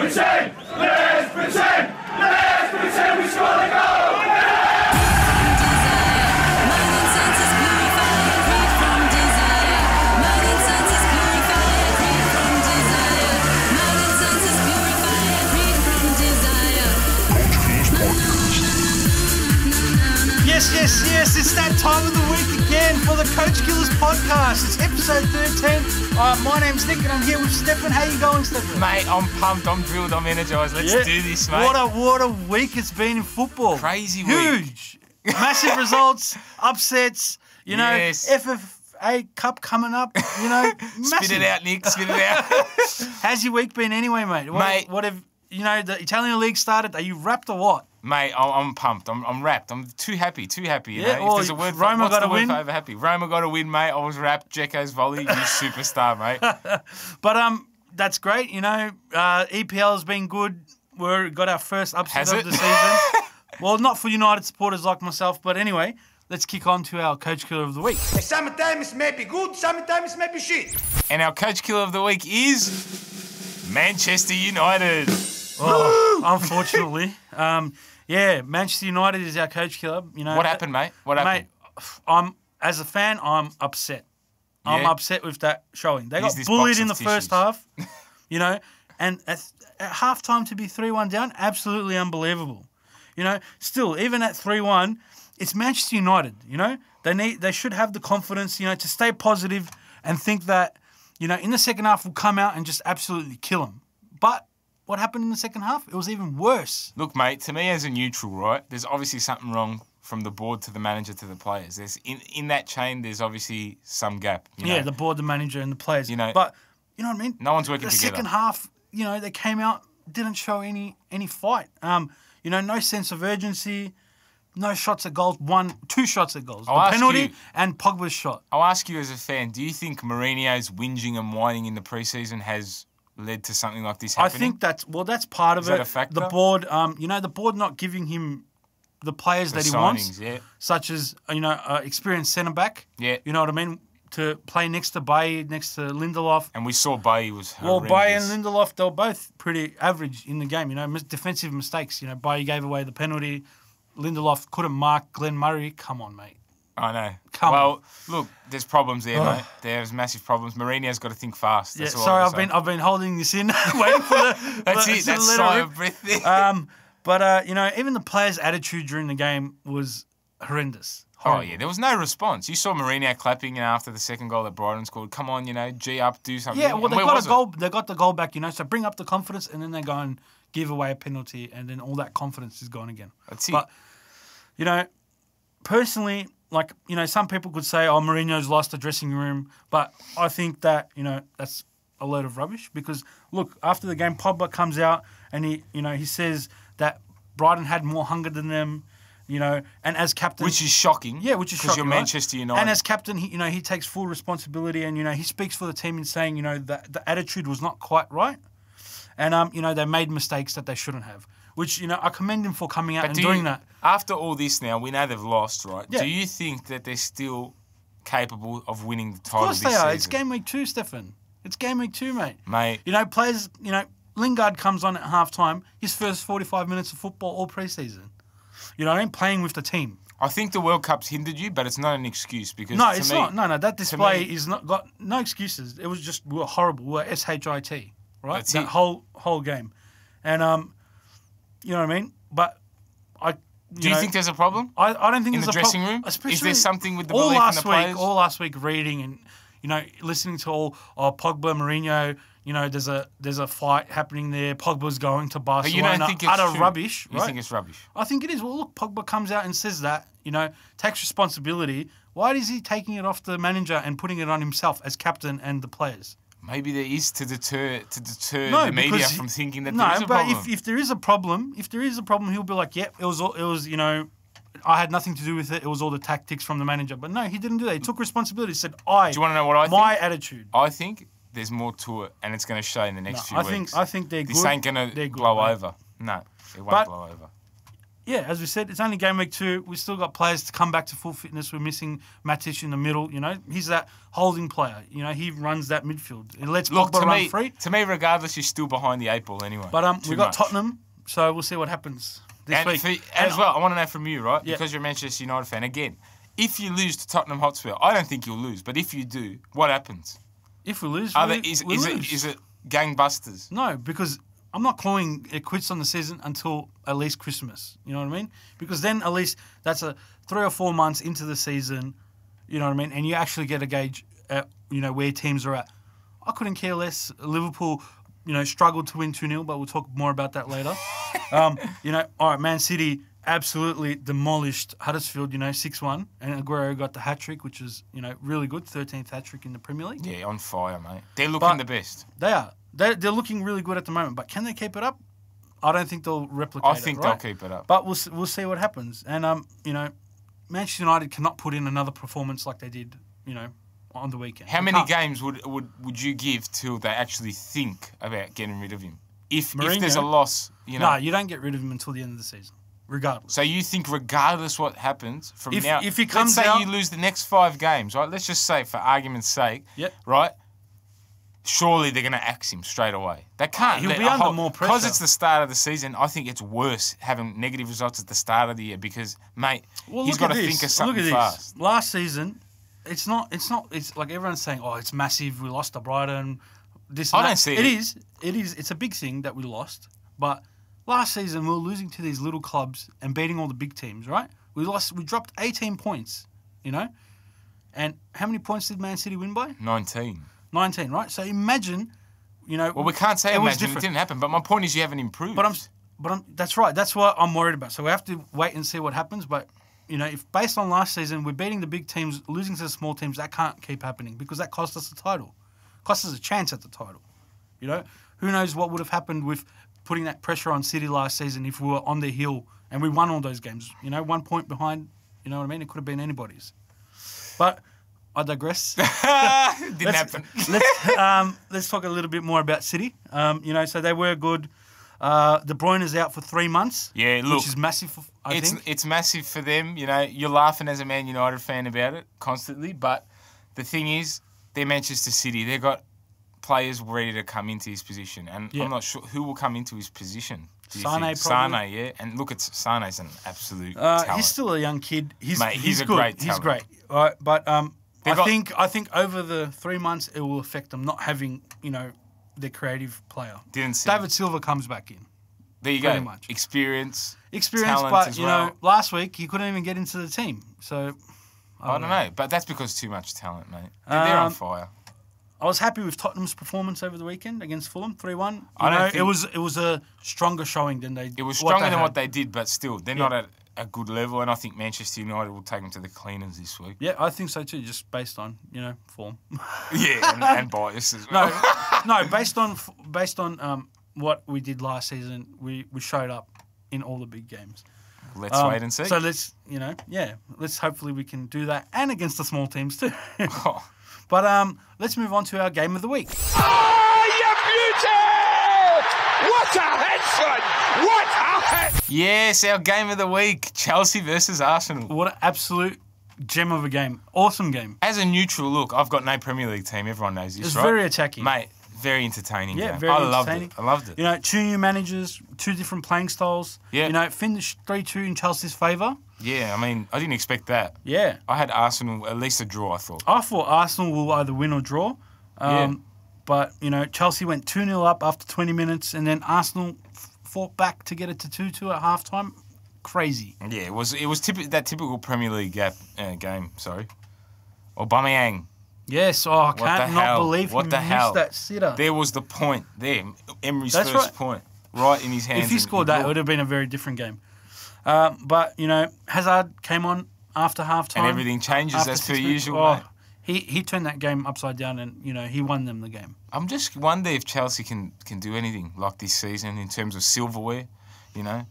pretend! Let's pretend! Let's pretend we score the goal! Yes, it's that time of the week again for the Coach Killers podcast. It's episode 13. My name's Nick and I'm here with Stefan. How you going, Stefan? Mate, I'm pumped, I'm drilled, I'm energised. Let's do this, mate. What a week it's been in football. Crazy week. Huge. Massive results, upsets, FFA Cup coming up, massive. Spit it out, Nick, spit it out. How's your week been anyway, mate? What have the Italian league started? Are you wrapped or what? Mate, I'm pumped. I'm wrapped. I'm too happy. You know? Well, if there's a word for, Roma what's got the to word win. for over happy? Roma got to win, mate. I was wrapped. Dzeko's volley, you superstar, mate. But that's great. EPL has been good. We've got our first upset of the season. Well, not for United supporters like myself, but anyway, let's kick on to our Coach Killer of the Week. Sometimes it may be good, sometimes it may be shit. And our Coach Killer of the Week is Manchester United. Oh, unfortunately. Manchester United is our Coach Killer. What happened, mate? What happened? Mate, as a fan, I'm upset. I'm Yeah? upset with that showing. They got this bullied box in of the first half, and at halftime to be 3-1 down, absolutely unbelievable. Still, even at 3-1, it's Manchester United, They should have the confidence, to stay positive and think that, in the second half we'll come out and just absolutely kill them. But what happened in the second half? It was even worse. Look, mate, to me as a neutral, right, there's obviously something wrong from the board to the manager to the players. There's in that chain, there's obviously some gap. Yeah, the board, the manager, and the players. But you know what I mean? No one's working the together. The second half, they came out, didn't show any fight. No sense of urgency, no shots at goals. Two shots at goals. The penalty and Pogba's shot. I'll ask you as a fan, do you think Mourinho's whinging and whining in the preseason has led to something like this happening? I think that's part of it. Is that a factor? The board, the board not giving him the players that he wants, such as experienced centre back. Yeah, you know what I mean, to play next to Bailly, next to Lindelof. And we saw Bailly was horrendous. Well, Bailly and Lindelof, they were both pretty average in the game. Defensive mistakes. Bailly gave away the penalty. Lindelof couldn't mark Glenn Murray. Come on, mate. I know. Come on. Look, there's problems there, mate. There's massive problems. Mourinho's got to think fast. That's all sorry, I've been holding this in, waiting for the. That's it. That's sigh of breath there. But even the players' attitude during the game was horrendous. Horrible. Oh yeah, there was no response. You saw Mourinho clapping after the second goal that Brighton scored. Come on, G up, do something. Yeah, well they got a goal. They got the goal back. So bring up the confidence, and then they go and give away a penalty, and then all that confidence is gone again. That's it. But personally, some people could say, "Oh, Mourinho's lost the dressing room," but I think that that's a load of rubbish. Because look, after the game, Pogba comes out and he says that Brighton had more hunger than them, and as captain, which is shocking. Yeah, which is shocking. Because you're Manchester United, and as captain, he takes full responsibility, and he speaks for the team in saying that the attitude was not quite right, and they made mistakes that they shouldn't have. Which, I commend him for coming out and doing that. After all this now, we know they've lost, right? Yeah. Do you think that they're still capable of winning the title this season? Of course they are. It's game week 2, Stefan. It's game week 2, mate. Mate. Players, Lingard comes on at half-time, his first 45 minutes of football all pre-season. Playing with the team. I think the World Cup's hindered you, but it's not an excuse because No, it's not. No, that display is not got no excuses. It was just, we were horrible. We were SHIT, right? That's that it. whole game. And, you know what I mean? But do you think there's a problem? I don't think in there's the dressing room. Especially Is there something with the belief in the players? All last week, reading and listening to all Pogba, Mourinho. There's a fight happening there. Pogba's going to Barcelona. But you don't think it's utter true? Rubbish. You right? think it's rubbish? I think it is. Well, look, Pogba comes out and says that. Takes responsibility. Why is he taking it off the manager and putting it on himself as captain and the players? Maybe there is to deter the media from thinking that there is a but problem. if there is a problem, he'll be like, "Yep, it was, I had nothing to do with it. It was all the tactics from the manager." But no, he didn't do that. He took responsibility. He said, Do you want to know what I think? My attitude. I think there's more to it, and it's going to show in the next few weeks. I think they're This good. ain't going to They're good, blow mate. over. No, it won't blow over. yeah, as we said, it's only game week 2. We've still got players to come back to full fitness. We're missing Matic in the middle. You know, he's that holding player. You know, he runs that midfield. He lets Pogba run free. To me, regardless, you're still behind the 8 ball anyway. But we got Tottenham, so we'll see what happens this week. As well, I want to know from you, right? Yeah. Because you're a Manchester United fan. Again, if you lose to Tottenham Hotspur, I don't think you'll lose. But if you do, what happens? If we lose, Is it gangbusters? No, because I'm not calling it quits on the season until at least Christmas. You know what I mean? Because then at least that's 3 or 4 months into the season. You know what I mean? And you actually get a gauge at, you know, where teams are at. I couldn't care less. Liverpool, you know, struggled to win 2-0, but we'll talk more about that later. You know, all right, Man City absolutely demolished Huddersfield, you know, 6-1. And Aguero got the hat-trick, which is, you know, really good. 13th hat-trick in the Premier League. Yeah, on fire, mate. They're looking the best. They are. They're looking really good at the moment, but can they keep it up? I don't think they'll replicate it. I think they'll keep it up. But we'll see what happens. And, you know, Manchester United cannot put in another performance like they did, you know, on the weekend. How many games would you give till they actually think about getting rid of him? If there's a loss, you know. No, you don't get rid of him until the end of the season, regardless. So you think regardless what happens from now, if he comes let's say out, you lose the next 5 games, right? Let's just say, for argument's sake, yep. right? Surely they're going to axe him straight away. They can't. He'll be under more pressure. Because it's the start of the season, I think it's worse having negative results at the start of the year because, mate, he's got to think of something fast. Last season, it's like everyone's saying, oh, it's massive, we lost to Brighton. I don't see it. It is. It's a big thing that we lost. But last season, we were losing to these little clubs and beating all the big teams, right? We dropped 18 points, you know? And how many points did Man City win by? 19, right? So imagine, you know... Well, we can't say imagine. It didn't happen. But my point is you haven't improved. But that's right. That's what I'm worried about. So we have to wait and see what happens. But, you know, if based on last season, we're beating the big teams, losing to the small teams, that can't keep happening because that cost us the title. Cost us a chance at the title. You know? Who knows what would have happened with putting that pressure on City last season if we were on the hill and we won all those games. You know, 1 point behind, you know what I mean? It could have been anybody's. But I digress. Didn't happen. Let's talk a little bit more about City. You know, so they were good. De Bruyne is out for 3 months. Yeah, look. Which is massive, I think. It's massive for them. You know, you're laughing as a Man United fan about it constantly. But the thing is, they're Manchester City. They've got players ready to come into his position. And I'm not sure who will come into his position. Sane, probably. Sane, yeah. And look, Sane's an absolute talent. He's still a young kid. He's a good. great talent. He's great. All right, but I think over the 3 months it will affect them not having, you know, their creative player. David Silva comes back in. There you pretty go. Much. Experience, but as you well. know, last week he couldn't even get into the team. So I don't know, but that's because too much talent, mate. They're on fire. I was happy with Tottenham's performance over the weekend against Fulham, 3-1. It was a stronger showing than they. It was stronger than what they did, but still, they're not at a good level, and I think Manchester United will take them to the cleaners this week. Yeah, I think so too, just based on, you know, form. Yeah, and bias as well. No, based on what we did last season, we showed up in all the big games. Let's wait and see. So let's hopefully we can do that, and against the small teams too. But let's move on to our game of the week. Oh, you beauty! What a headshot! What a head! Yes, our game of the week, Chelsea versus Arsenal. What an absolute gem of a game. Awesome game. As a neutral, look, I've got no Premier League team. Everyone knows this, It's right? very attacking. Mate, very entertaining game. Very entertaining. I loved it. You know, 2 new managers, 2 different playing styles. Yeah. You know, it finished 3-2 in Chelsea's favour. Yeah, I mean, I didn't expect that. Yeah. I had Arsenal at least a draw, I thought. I thought Arsenal will either win or draw. But, you know, Chelsea went 2-0 up after 20 minutes, and then Arsenal fought back to get it to 2-2 at halftime. Crazy. Yeah, it was that typical Premier League game, sorry. Aubameyang. Yes, I can't not believe he missed that sitter. There was the point there, Emery's first point, right in his hands. If he scored that, it would have been a very different game. But, you know, Hazard came on after halftime. And everything changes as per usual, mate. He turned that game upside down and, you know, he won them the game. I'm just wonder if Chelsea can do anything like this season in terms of silverware, you know.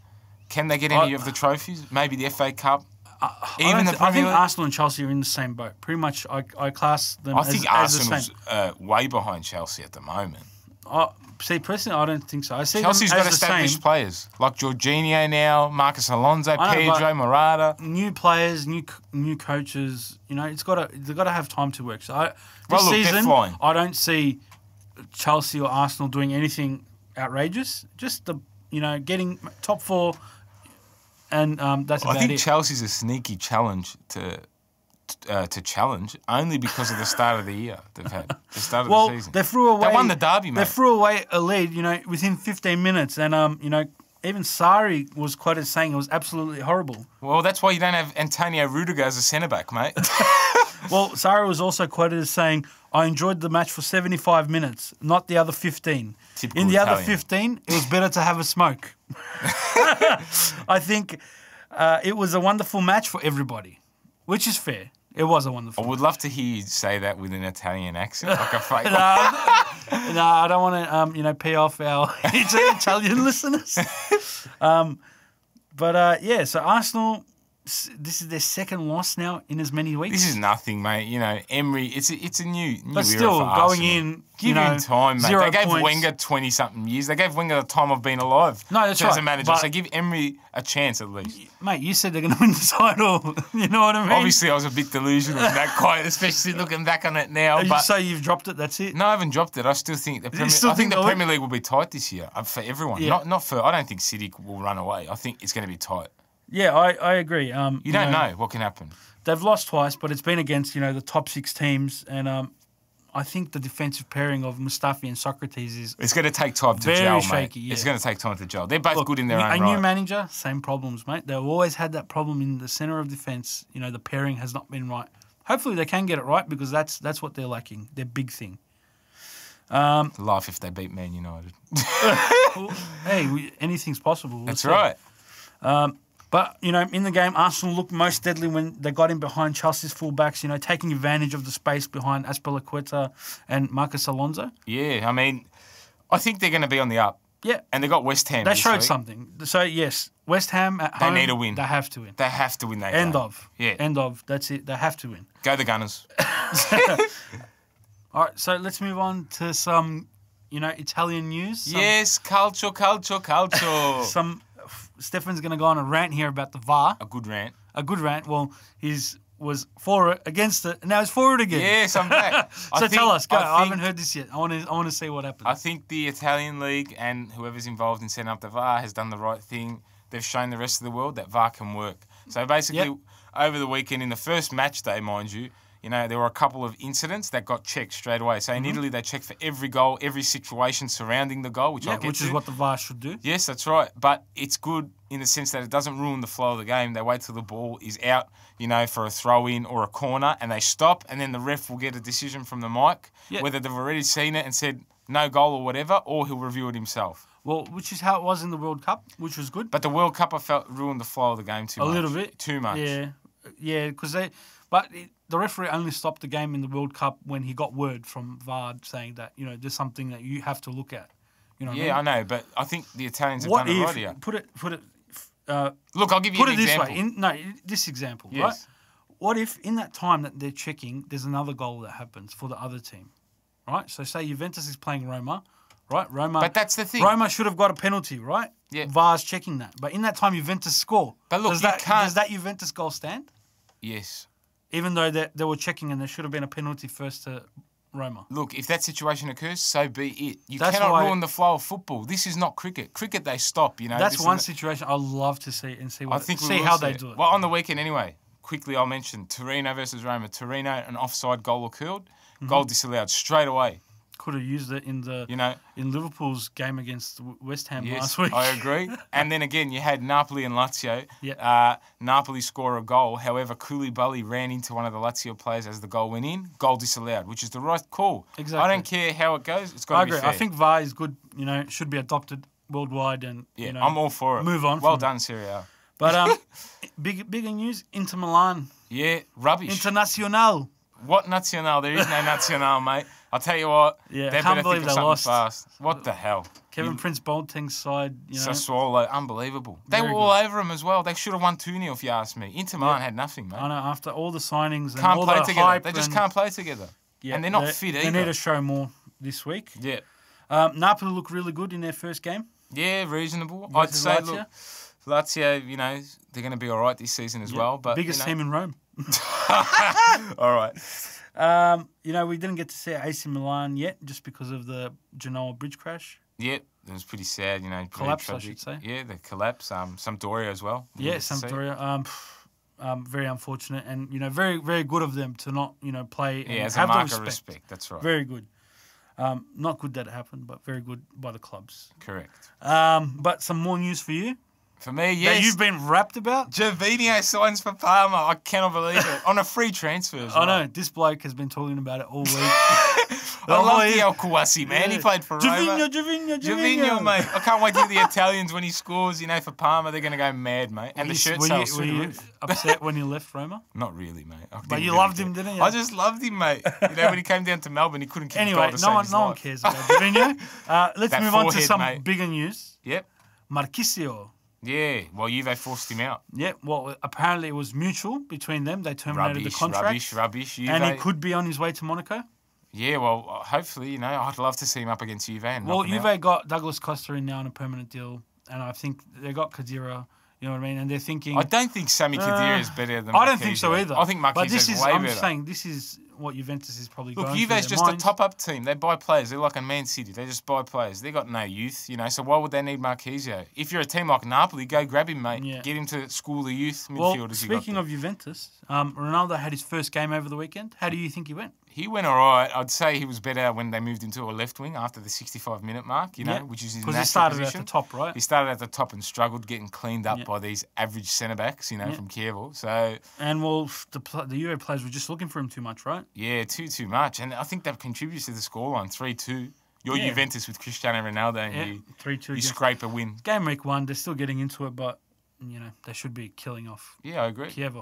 Can they get any of the trophies? Maybe the FA Cup? I think Arsenal and Chelsea are in the same boat. Pretty much I class them as the same. I think Arsenal's way behind Chelsea at the moment. See, personally, I don't think so. I see Chelsea's them got as the established same. players like Jorginho now, Marcus Alonso, I know, Pedro, Morata. New players, new coaches. You know, they've got to have time to work. So this Well, look, they're season, flying. I don't see Chelsea or Arsenal doing anything outrageous. Just getting top 4, and that's about I think it. Chelsea's a sneaky challenge to challenge only because of the start of the year they've had. The start of the season. They threw away. They won the derby, mate. They threw away a lead, within 15 minutes, and even Sarri was quoted as saying it was absolutely horrible. Well, that's why you don't have Antonio Rudiger as a centre back, mate. Well, Sarri was also quoted as saying, "I enjoyed the match for 75 minutes, not the other 15. Typical In the other Italian. 15, it was better to have a smoke." I think it was a wonderful match for everybody, which is fair. It was a wonderful. I would love to hear you say that with an Italian accent, like a fake. No, I don't want to, pay off our Italian listeners. So Arsenal, this is their second loss now in as many weeks. This is nothing, mate. Emery, it's a new But era still, for going Arsenal. in, Give him time, mate. 0 They gave points. Wenger 20-something years. They gave Wenger the time of being alive. No, that's as right, a manager. but- So give Emery a chance at least. Mate, you said they're going to win the title. You know what I mean? Obviously, I was a bit delusional in that quite, especially looking back on it now. You But say you've dropped it, that's it? no, I haven't dropped it. I still think the Premier, still I think think the they'll Premier League will be tight this year for everyone. Yeah. Not for. I don't think City will run away. I think it's going to be tight. Yeah, I agree. You don't know what can happen. They've lost twice, but it's been against, the top 6 teams. And I think the defensive pairing of Mustafi and Socrates is It's going to take time to very gel, mate. shaky. Yeah. It's going to take time to gel. They're both Look, good in their own a right. new manager, same problems, mate. They've always had that problem in the centre of defence. The pairing has not been right. Hopefully they can get it right because that's what they're lacking. Their big thing. Laugh if they beat Man United. Hey, anything's possible. We'll That's see. right. But, in the game, Arsenal looked most deadly when they got in behind Chelsea's fullbacks, taking advantage of the space behind Azpilicueta and Marcus Alonso. Yeah, I mean, I think they're going to be on the up. Yeah. And they got West Ham. They this showed week. something. So, yes, West Ham at They home. need a win. They have to win. They have to win that End game. of. Yeah. End of. That's it. They have to win. Go the Gunners. All right, so let's move on to some, Italian news. Yes, calcio. Stefan's going to go on a rant here about the VAR. A good rant. A good rant. Well, was for it, against it, and now he's for it again. Yes, I'm back. So tell us. Go. I haven't heard this yet. I want to see what happens. I think the Italian League and whoever's involved in setting up the VAR has done the right thing. They've shown the rest of the world that VAR can work. So basically, Yep. over the weekend, in the first match day, mind you, there were a couple of incidents that got checked straight away. So in Italy, they check for every goal, every situation surrounding the goal, which I'll get which to. is what the VAR should do. Yes, that's right. But it's good in the sense that it doesn't ruin the flow of the game. They wait till the ball is out, for a throw-in or a corner, and they stop, and then the ref will get a decision from the mic, whether they've already seen it and said no goal or whatever, or he'll review it himself. Well, which is how it was in the World Cup, which was good. But the World Cup, I felt, ruined the flow of the game too much. A little bit. Too much. Yeah, because the referee only stopped the game in the World Cup when he got word from VAR saying that, there's something that you have to look at. You know what Yeah, I mean? I know, but I think the Italians have What done it right if, here. put it, Look, I'll give you put an it this example. way, this example, Yes. right? What if in that time that they're checking, there's another goal that happens for the other team, right? So say Juventus is playing Roma, right? But that's the thing. Roma should have got a penalty, right? Yeah. VAR's checking that. But in that time, Juventus score. But look, does you that, can't- does that Juventus goal stand? Yes. Even though they were checking and there should have been a penalty first to Roma. Look, if that situation occurs, so be it. You That's cannot why- ruin the flow of football. This is not cricket. Cricket, they stop, That's This one is- situation I'd love to see and see I what think we see will how see they it. do it. Well, on the weekend anyway, quickly I'll mention Torino versus Roma. Torino, an offside goal occurred. Mm-hmm. Goal disallowed straight away. Could have used it in the You know, in Liverpool's game against West Ham yes, last week. I agree. And then again, you had Napoli and Lazio. Yeah. Napoli score a goal. However, Koulibaly ran into one of the Lazio players as the goal went in. Goal disallowed, which is the right call. Exactly. I don't care how it goes. It's got I to be agree. fair. I think VAR is good. Should be adopted worldwide and Yeah, I'm all for it. move on Well from done, Serie A. But bigger news: Inter Milan, Yeah, rubbish. Internacional. What nacional? There is no nacional, mate. I'll tell you what. Yeah, they can't better believe think of they something lost. fast. What the hell? Kevin Prince Boateng's side. Sassuolo, unbelievable. They Very were all over him as well. They should have won 2-0 if you ask me. Inter Milan had nothing, mate. I know after all the signings and Can't all play the together. hype, They just and- can't play together. Yeah, and they're not they- fit They either. need to show more this week. Yeah. Napoli look really good in their first game. Yeah, reasonable. I'd Versus say, Lazio. look, Lazio, they're going to be all right this season as well. But Biggest team in Rome. all right. We didn't get to see AC Milan yet just because of the Genoa bridge crash. Yeah, it was pretty sad, very Collapse, I tragic. should say. Yeah, the collapse. Sampdoria as well. Yeah, Sampdoria. Very unfortunate and, very, very good of them to not, play and as have a mark the of respect. respect. That's right. Very good. Not good that it happened, but very good by the clubs. Correct. But some more news for you For me, yes. that you've been rapped about. Gervinho signs for Parma. I cannot believe it. On a free transfer as well. I know. This bloke has been talking about it all week. I love the El Kouassi, man. He played for Roma. Gervinho, mate. I can't wait to the Italians when he scores, for Parma. They're going to go mad, mate. And the shirt sells Were you upset when he left Roma? Not really, mate. But you loved him, didn't you? I just loved him, mate. When he came down to Melbourne, he couldn't keep a goal Anyway, to save his no one life. cares about Gervinho. Let's That move on to forehead, some mate. bigger news. Yep. Marchisio. Yeah. Well, Juve forced him out. Yeah, well, apparently it was mutual between them. They terminated the contract. Rubbish. Juve. And he could be on his way to Monaco. Yeah, well, hopefully, I'd love to see him up against Juve. And Well, knock him Juve out. got Douglas Costa in now on a permanent deal. And I think they got Khedira, you know what I mean? And they're thinking... I don't think Sami Khedira is better than I don't think so Marchisio. either. I think But Marchisio is way I'm better. saying this is what Juventus is probably Look, going Juve's through their just minds. a top-up team. They buy players. They're like a Man City. They just buy players. They got no youth, so why would they need Marchisio? If you're a team like Napoli, go grab him, mate. Yeah. Get him to school the youth midfielders Well, you got speaking there. of Juventus, Ronaldo had his first game over the weekend. How do you think he went? He went all right. I'd say he was better when they moved into a left wing after the 65-minute mark, which is his natural Because he started position. at the top, right? He started at the top and struggled getting cleaned up by these average centre-backs, from Kiev. So, And, well, the Euro players were just looking for him too much, right? yeah, too much. And I think that contributes to the scoreline, 3-2. You're Yeah. Juventus with Cristiano Ronaldo and Yeah, you 3-2 you against- scrape a win. Game week 1, they're still getting into it, but, they should be killing off Yeah, I agree. Kiev.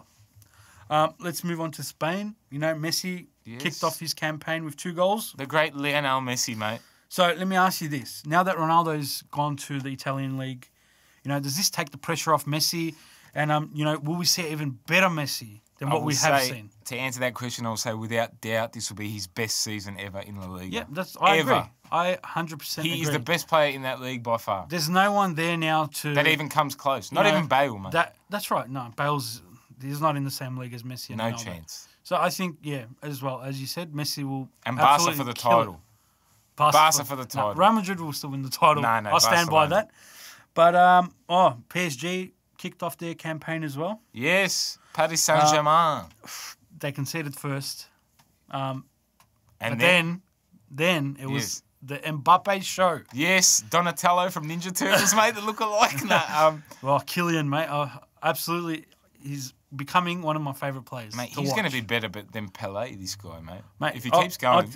Let's move on to Spain. Messi kicked off his campaign with 2 goals. The great Lionel Messi, mate. So let me ask you this. Now that Ronaldo's gone to the Italian league, does this take the pressure off Messi? And, will we see even better Messi than what we have seen? To answer that question, I'll say without doubt this will be his best season ever in La Liga. Yeah, I agree. Ever. I 100% agree. He is the best player in that league by far. There's no one there now to... That even comes close. Not know, even Bale, mate. That's right. No, Bale's... He's not in the same league as Messi and No Ronaldo. chance. So I think, as well, as you said, Messi will And Barca absolutely for the kill it. title. Barca for the title. No, Real Madrid will still win the title. No, I'll stand by Barcelona. that. But, PSG kicked off their campaign as well. Yes, Paris Saint-Germain. They conceded first. And But then it was the Mbappe show. Yes, Donatello from Ninja Turtles, mate, that look alike. Well, Kylian, mate, absolutely, he's becoming one of my favourite players. Mate, to he's going to watch. be better than Pelé, this guy, mate. Mate, If he keeps going.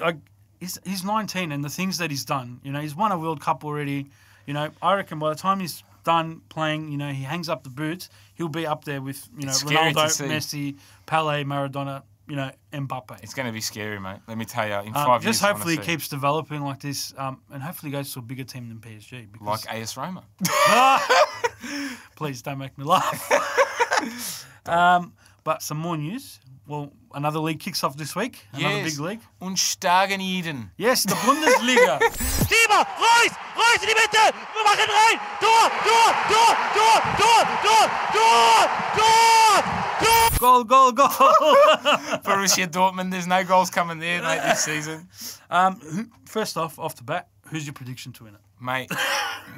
He's 19, and the things that he's done, he's won a World Cup already. I reckon by the time he's done playing, he hangs up the boots, he'll be up there with, It's scary to Ronaldo, see. Messi, Pelé, Maradona, Mbappe. It's going to be scary, mate. Let me tell you, in 5 years, just hopefully I he wanna see keeps developing like this, and hopefully goes to a bigger team than PSG. Because, like AS Roma. please don't make me laugh. But some more news. Well, another league kicks off this week. Another big league. Und Stargen Eden. Yes, the Bundesliga. Schieber, Reus in die Mitte, wir machen rein, Tor, Goal. Borussia Dortmund, there's no goals coming there, mate, this season. First off the bat, who's your prediction to win it? Mate,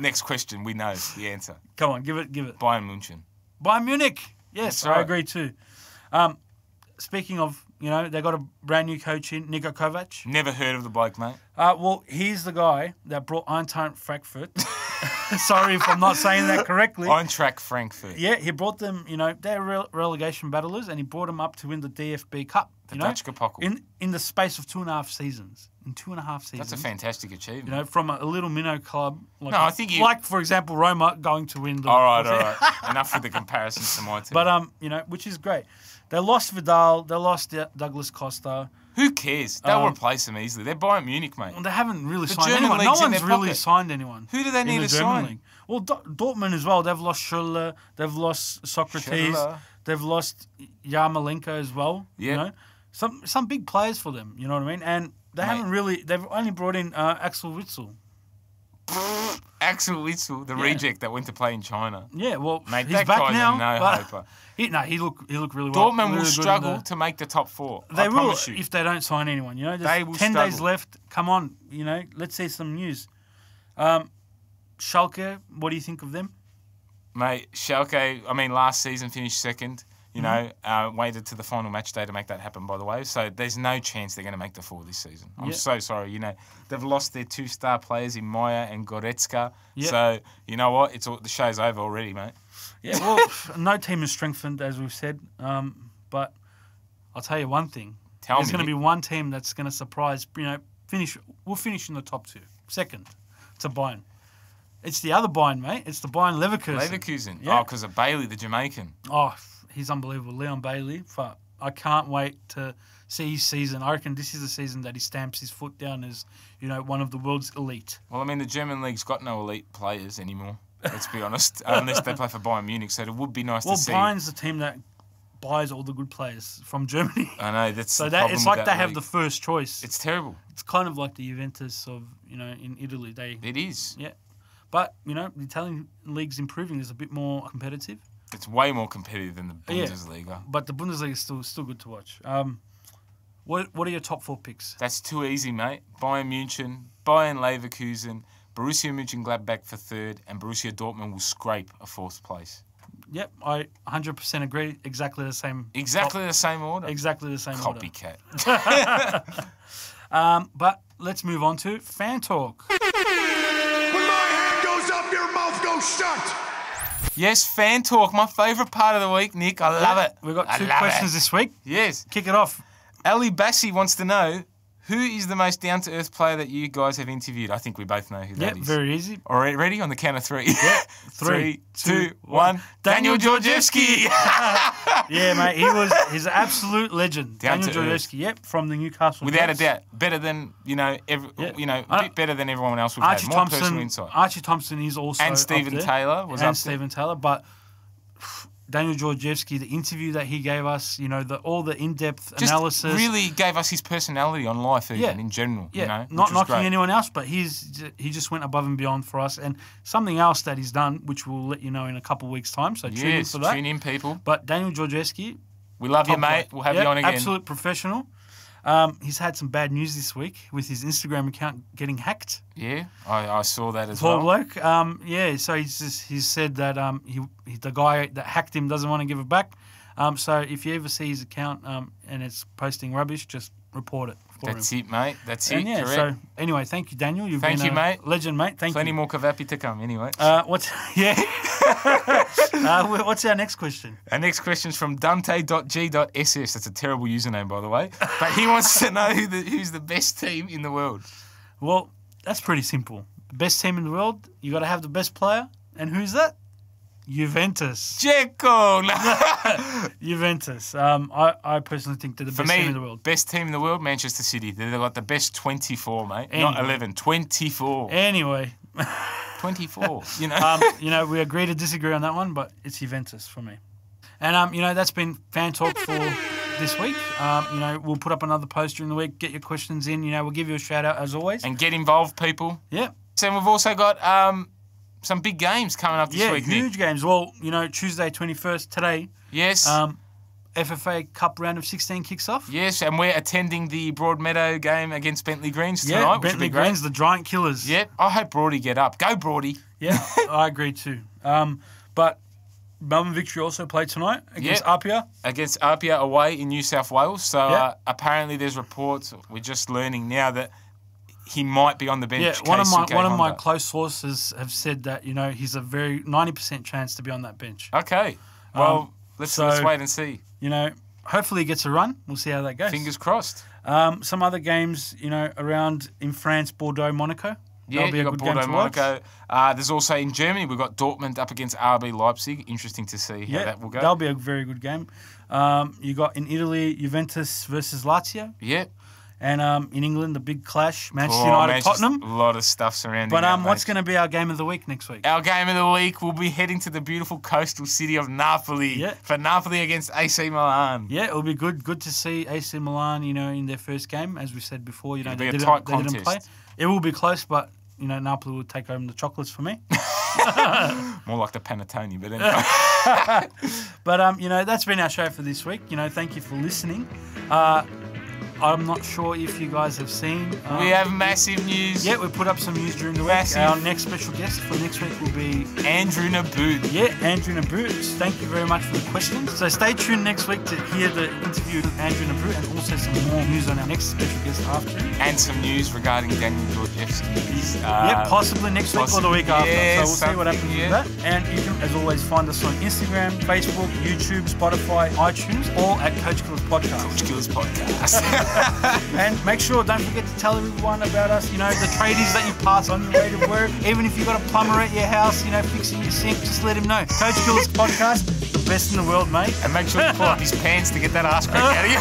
next question, we know the answer. Come on, give it. Bayern München. Bayern Munich. Yes, That's right. I agree too. Speaking of, they got a brand new coach in, Niko Kovac. Never heard of the bloke, mate. Well, he's the guy that brought Eintracht Frankfurt. Sorry if I'm not saying that correctly. Eintracht Frankfurt. Yeah, he brought them, they're relegation battlers, and he brought them up to win the DFB Cup. The Dutch Kapokkel. In the space of 2.5 seasons. In 2.5 seasons. That's a fantastic achievement. From a little minnow club. Like, No, I think you- like, for example, Roma going to win the... All right. Enough with the comparisons to my team. But, which is great. They lost Vidal, they lost Douglas Costa. Who cares? They'll replace them easily. They're Bayern Munich, mate. Well, they haven't really signed German anyone. No league's in one's their really pocket. signed anyone. Who do they in need the to German sign? league. Well, Dortmund as well. They've lost Schürrle, they've lost Socrates, Schürrle. they've lost Yarmolenko as well. Yeah. Some big players for them, you know what I mean? And they haven't really... They've only brought in Axel Witsel. Axel Witsel, the reject that went to play in China. Yeah, well, Mate, he's that back guy's now. a no-hoper. He looked really well. Dortmund really will good struggle to make the top 4. They I will promise you. if they don't sign anyone. You know, They there's will 10 days struggle. left. Come on, you know, let's see some news. Schalke, what do you think of them? Mate, Schalke, last season finished second. You Mm-hmm. know, waited to the final match day to make that happen, by the way. So there's no chance they're going to make the 4 this season. I'm so sorry. You know, they've lost their 2 star players in Maya and Goretzka. Yep. So, you know what? The show's over already, mate. Yeah, well, no team is strengthened, as we've said. But I'll tell you one thing. There's going to be one team that's going to surprise, you know, we'll finish in the top 2. Second to Bayern. It's the other Bayern, mate. It's the Bayern Leverkusen. Leverkusen. Yeah. Oh, because of Bailey, the Jamaican. Oh, he's unbelievable. Leon Bailey. I can't wait to see his season. I reckon this is the season that he stamps his foot down as, you know, one of the world's elite. Well, the German league's got no elite players anymore, let's be honest, unless they play for Bayern Munich. So it would be nice to see. Well, Bayern's the team that buys all the good players from Germany. I know, that's So the that problem it's with like that they have league. the first choice. It's terrible. It's kind of like the Juventus of, you know, in Italy. It is. Yeah. But, you know, the Italian league's improving. It's a bit more competitive. It's way more competitive than the Bundesliga. But the Bundesliga is still good to watch. What are your top 4 picks? That's too easy, mate. Bayern München, Bayern Leverkusen, Borussia Mönchengladbach for 3rd, and Borussia Dortmund will scrape a 4th place. Yep, I 100% agree. Exactly the same. Exactly the same order. Exactly the same order. Copycat. But let's move on to fan talk. When my hand goes up, your mouth goes shut. Yes, fan talk, my favourite part of the week, Nick. I love it. We've got I 2 love questions it. this week. Yes. Kick it off. Ali Bassi wants to know, who is the most down-to-earth player that you guys have interviewed? I think we both know who that Yep, is. very easy. All right, ready? On the count of 3. Yeah. 3, 2, 1. Daniel Georgievski. Yeah, mate, he's an absolute legend. Down Daniel to earth. Georgievski, yep, from the Newcastle Without a Jets. doubt. Better than, a bit better than everyone else we've Archie had. More personal Thompson. insight. Archie Thompson is also And up Stephen there. Taylor was up there. And Stephen Taylor, but Daniel Georgievski, the interview that he gave us, you know, all the in-depth Just analysis. really gave us his personality on life, even in general. Yeah, You know, not which was knocking great. anyone else, but he just went above and beyond for us. And something else that he's done, which we'll let you know in a couple of weeks' time. So tune in Yes, for that. tune in, people. But Daniel Georgievski, We love you, top mate. bloke. We'll have you on again. Absolute professional. He's had some bad news this week with his Instagram account getting hacked. Yeah, I saw that as Poor well. bloke. So he's said that the guy that hacked him doesn't want to give it back. So if you ever see his account and it's posting rubbish, just report it for That's him. it, mate. That's it. And yeah, Correct. so anyway, thank you, Daniel. You've Thank been you, a mate. legend, mate. Thank Plenty you. more Cavapi to come, anyway. What's our next question? Our next question's from Dante.g.ss. That's a terrible username, by the way. But he wants to know who's the best team in the world. Well, that's pretty simple. The best team in the world, you got to have the best player, and who's that? Juventus. Dzeko! Juventus. I personally think they're the For best team me, in the world. best team in the world, Manchester City. They've got the best 24, mate. Anyway. Not 11, 24. Anyway, 24, you know. we agree to disagree on that one, but it's Juventus for me. And that's been fan talk for this week. We'll put up another post during the week. Get your questions in. We'll give you a shout out as always. And get involved, people. Yeah. So we've also got some big games coming up this week, Nick. Huge games. Well, Tuesday 21st today. Yes. FFA Cup round of 16 kicks off. Yes, and we're attending the Broadmeadow game against Bentley Greens tonight, Yeah, which will Bentley be great. Greens, the Giant Killers. Yep. I hope Broady get up. Go, Broady. Yeah, I agree too. But Melbourne Victory also played tonight against Apia. Against Apia away in New South Wales. So Yep. apparently there's reports, we're just learning now, that he might be on the bench. Yeah, one of my Honda. close sources have said that he's a very 90% chance to be on that bench. Okay. Well, let's wait and see. Hopefully he gets a run. We'll see how that goes. Fingers crossed. Some other games, around in France, Bordeaux, Monaco. Yeah, That'll be you've a got good game Bordeaux, to watch. Monaco. There's also in Germany, we've got Dortmund up against RB Leipzig. Interesting to see how that will go. That'll be a very good game. You got in Italy, Juventus versus Lazio. Yeah. And in England, the big clash, Manchester United, Tottenham. A lot of stuff surrounding But that, what's mate. going to be our game of the week next week? Our game of the week, we'll be heading to the beautiful coastal city of Napoli for Napoli against AC Milan. Yeah, it'll be good. Good to see AC Milan, in their first game, as we said before. It'll They be a tight didn't play. contest. It will be close, but Napoli will take home the chocolates for me. More like the panettone, but anyway. But, that's been our show for this week. Thank you for listening. I'm not sure if you guys have seen. We have massive news. Yeah, we put up some news during the week. Massive. Our next special guest for next week will be Andrew Naboot. Yeah, Andrew Naboot. Thank you very much for the questions. So stay tuned next week to hear the interview with Andrew Naboot and also some more news on our next special guest after him. And some news regarding Daniel Georgievski. Possibly next week or the week after. Yeah, so we'll see what happens with that. And you can, as always, find us on Instagram, Facebook, YouTube, Spotify, iTunes, all at Coach Killers Podcast. Coach Killers Podcast. And make sure, don't forget to tell everyone about us, the tradies that you pass on your way to work. Even if you've got a plumber at your house, fixing your sink, just let him know. Coach Killers Podcast, the best in the world, mate. And make sure you pull up his pants to get that ass crack out of your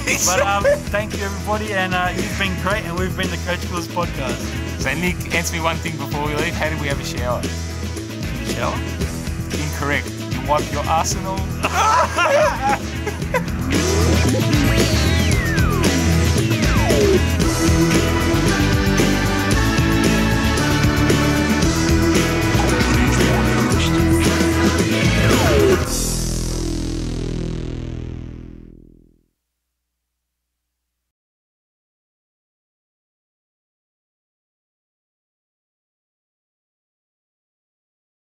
face. But thank you, everybody, and you've been great, and we've been the Coach Killers Podcast. So, Nick, answer me one thing before we leave. How did we have a shower? Shower? Incorrect. You wipe your arsenal. Thank you.